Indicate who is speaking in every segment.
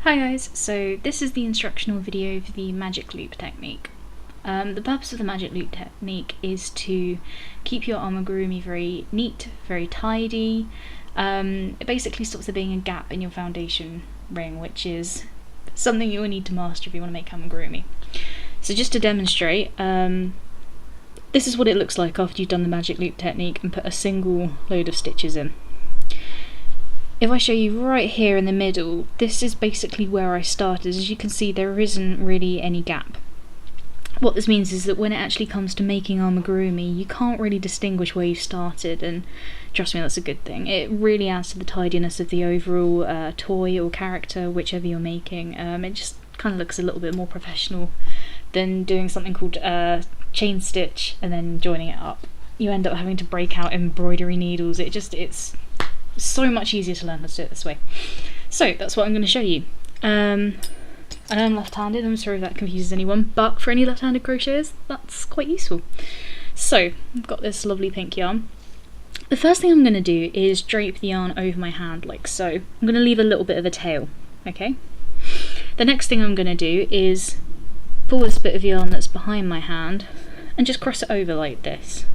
Speaker 1: Hi guys, so this is the instructional video for the magic loop technique. The purpose of the magic loop technique is to keep your amigurumi very neat, very tidy. It basically stops there being a gap in your foundation ring, which is something you will need to master if you want to make amigurumi. So just to demonstrate, this is what it looks like after you've done the magic loop technique and put a single load of stitches in. If I show you right here in the middle, this is basically where I started. As you can see, there isn't really any gap. What this means is that when it actually comes to making amigurumi, you can't really distinguish where you started, and trust me, that's a good thing. It really adds to the tidiness of the overall toy or character, whichever you're making. It just kind of looks a little bit more professional than doing something called chain stitch and then joining it up. You end up having to break out embroidery needles. It's so much easier to learn how to do it this way. So that's what I'm going to show you. I know I'm left-handed, I'm sorry if that confuses anyone, but for any left-handed crocheters, that's quite useful. So I've got this lovely pink yarn. The first thing I'm going to do is drape the yarn over my hand like so. I'm going to leave a little bit of a tail, okay? The next thing I'm going to do is pull this bit of yarn that's behind my hand and just cross it over like this,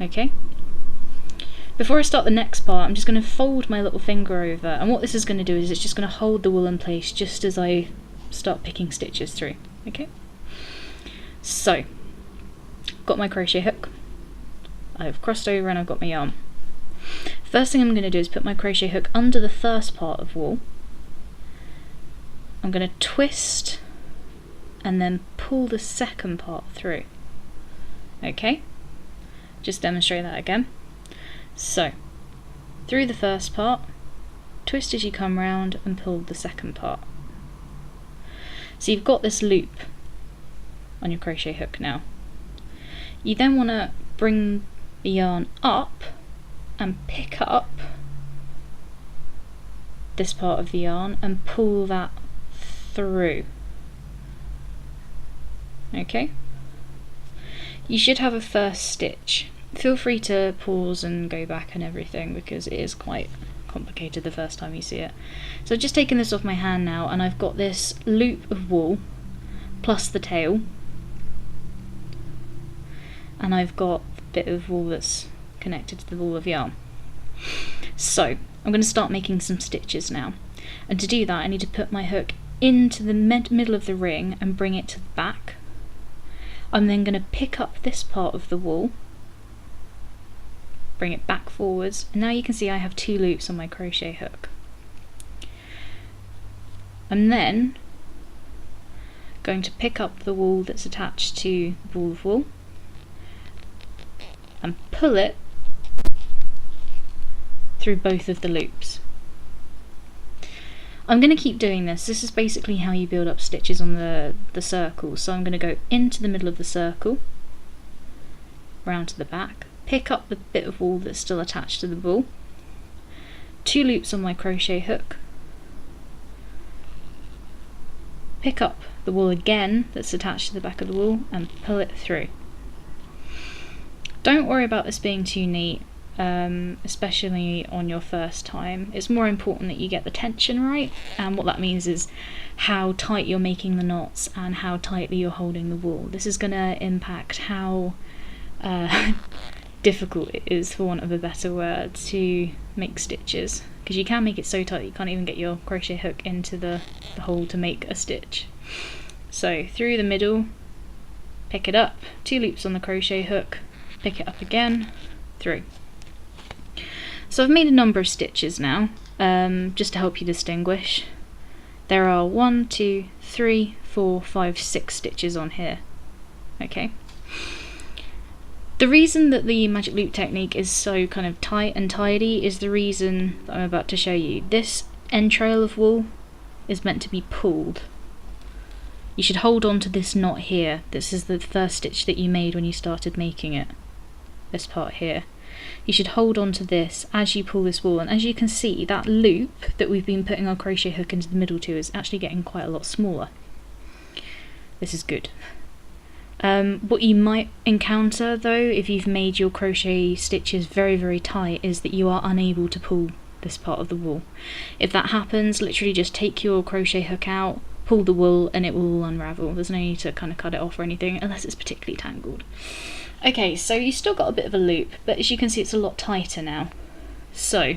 Speaker 1: okay? Before I start the next part, I'm just going to fold my little finger over, and what this is going to do is it's just going to hold the wool in place just as I start picking stitches through, okay? So, got my crochet hook, I've crossed over and I've got my yarn. First thing I'm going to do is put my crochet hook under the first part of wool. I'm going to twist and then pull the second part through, okay? Just demonstrate that again. So, through the first part, twist as you come round and pull the second part. So you've got this loop on your crochet hook now. You then want to bring the yarn up and pick up this part of the yarn and pull that through. Okay? You should have a first stitch. Feel free to pause and go back and everything because it is quite complicated the first time you see it. So I've just taken this off my hand now and I've got this loop of wool plus the tail, and I've got a bit of wool that's connected to the ball of yarn. So I'm going to start making some stitches now, and to do that I need to put my hook into the middle of the ring and bring it to the back. I'm then going to pick up this part of the wool, bring it back forwards, and now you can see I have two loops on my crochet hook. I'm then going to pick up the wool that's attached to the ball of wool and pull it through both of the loops. I'm going to keep doing this. This is basically how you build up stitches on the circle. So I'm going to go into the middle of the circle, round to the back, pick up the bit of wool that's still attached to the ball, two loops on my crochet hook, pick up the wool again that's attached to the back of the wool and pull it through. Don't worry about this being too neat, especially on your first time. It's more important that you get the tension right, and what that means is how tight you're making the knots and how tightly you're holding the wool. This is going to impact how difficult it is, for want of a better word, to make stitches, because you can make it so tight that you can't even get your crochet hook into the hole to make a stitch. So through the middle, pick it up, two loops on the crochet hook, pick it up again, through. So I've made a number of stitches now, just to help you distinguish. There are 1, 2, 3, 4, 5, 6 stitches on here, okay? The reason that the magic loop technique is so kind of tight and tidy is the reason that I'm about to show you. This entrail of wool is meant to be pulled. You should hold on to this knot here. This is the first stitch that you made when you started making it. This part here. You should hold on to this as you pull this wool, and as you can see, that loop that we've been putting our crochet hook into the middle to is actually getting quite a lot smaller. This is good. What you might encounter though, if you've made your crochet stitches very, very tight, is that you are unable to pull this part of the wool. If that happens, literally just take your crochet hook out, pull the wool, and it will all unravel. There's no need to kind of cut it off or anything unless it's particularly tangled. Okay, so you still got a bit of a loop, but as you can see it's a lot tighter now. So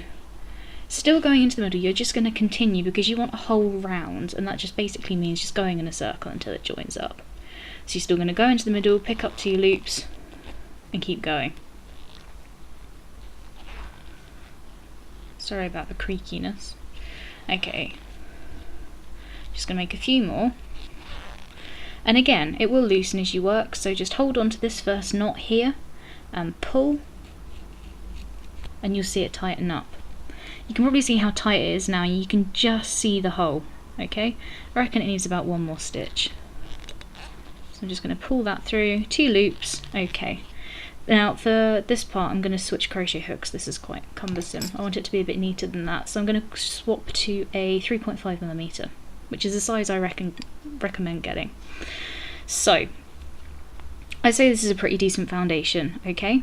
Speaker 1: still going into the middle, you're just going to continue because you want a whole round, and that just basically means just going in a circle until it joins up. So you're still going to go into the middle, pick up 2 loops and keep going. Sorry about the creakiness. Okay, just going to make a few more, and again it will loosen as you work, so just hold on to this first knot here and pull, and you'll see it tighten up. You can probably see how tight it is now, you can just see the hole. Okay, I reckon it needs about 1 more stitch. So I'm just going to pull that through, 2 loops. Okay, now for this part I'm going to switch crochet hooks. This is quite cumbersome. I want it to be a bit neater than that, so I'm going to swap to a 3.5mm, which is the size I recommend getting. So I'd say this is a pretty decent foundation. Okay,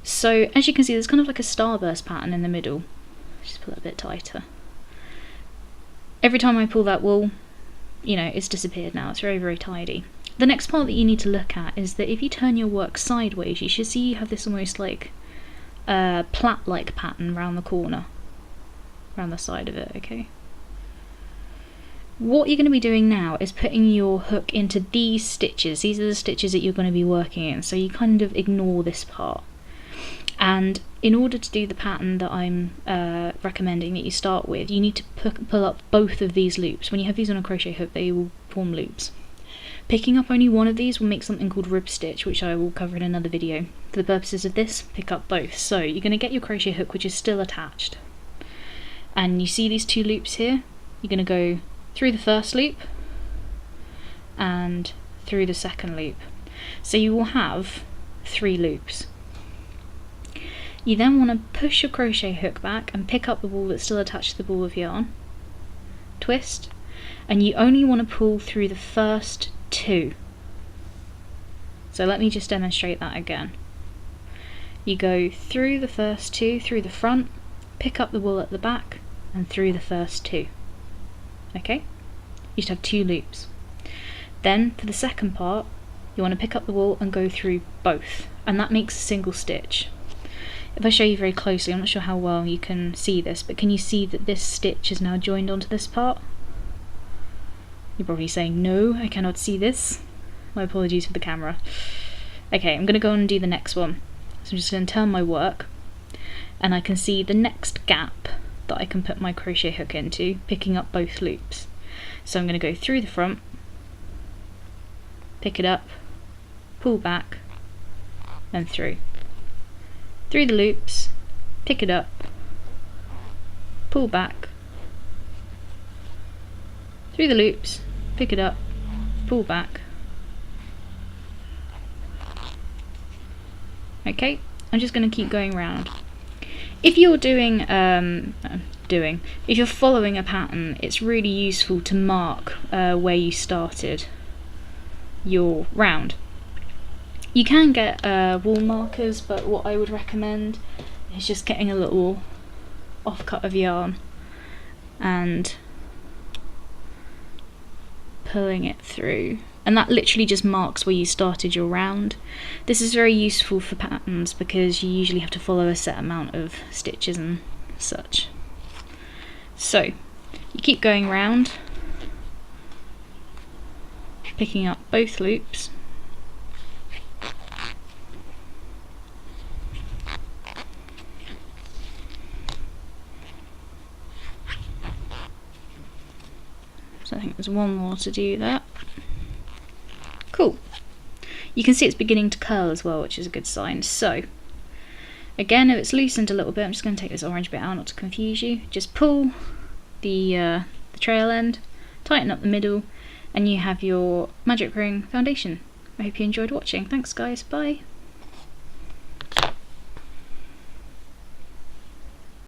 Speaker 1: so as you can see there's kind of like a starburst pattern in the middle. Just pull it a bit tighter. Every time I pull that wool, you know, it's disappeared now. It's very, very tidy. The next part that you need to look at is that if you turn your work sideways, you should see you have this almost like plait-like pattern around the corner, around the side of it, okay? What you're going to be doing now is putting your hook into these stitches. These are the stitches that you're going to be working in, so you kind of ignore this part. And in order to do the pattern that I'm recommending that you start with, you need to pull up both of these loops. When you have these on a crochet hook, they will form loops. Picking up only one of these will make something called rib stitch, which I will cover in another video. For the purposes of this, pick up both. So you're going to get your crochet hook, which is still attached. And you see these 2 loops here? You're going to go through the first loop and through the second loop. So you will have 3 loops. You then want to push your crochet hook back and pick up the wool that's still attached to the ball of yarn, twist, and you only want to pull through the first 2. So let me just demonstrate that again. You go through the first 2, through the front, pick up the wool at the back, and through the first 2. Okay? You just have 2 loops. Then for the second part, you want to pick up the wool and go through both, and that makes a single stitch. If I show you very closely, I'm not sure how well you can see this, but can you see that this stitch is now joined onto this part? You're probably saying, no, I cannot see this. My apologies for the camera. Okay, I'm going to go and do the next one. So I'm just going to turn my work, and I can see the next gap that I can put my crochet hook into, picking up both loops. So I'm going to go through the front, pick it up, pull back, and through. Through the loops, pick it up, pull back, through the loops, pick it up, pull back. Okay, I'm just going to keep going round. If you're if you're following a pattern, it's really useful to mark where you started your round. You can get wall markers, but what I would recommend is just getting a little offcut of yarn and pulling it through, and that literally just marks where you started your round. This is very useful for patterns because you usually have to follow a set amount of stitches and such. So you keep going round, picking up both loops, so I think there's one more to do that. Cool. You can see it's beginning to curl as well, which is a good sign. So again, if it's loosened a little bit, I'm just going to take this orange bit out not to confuse you. Just pull the trail end, tighten up the middle, and you have your magic ring foundation. I hope you enjoyed watching. Thanks guys, bye.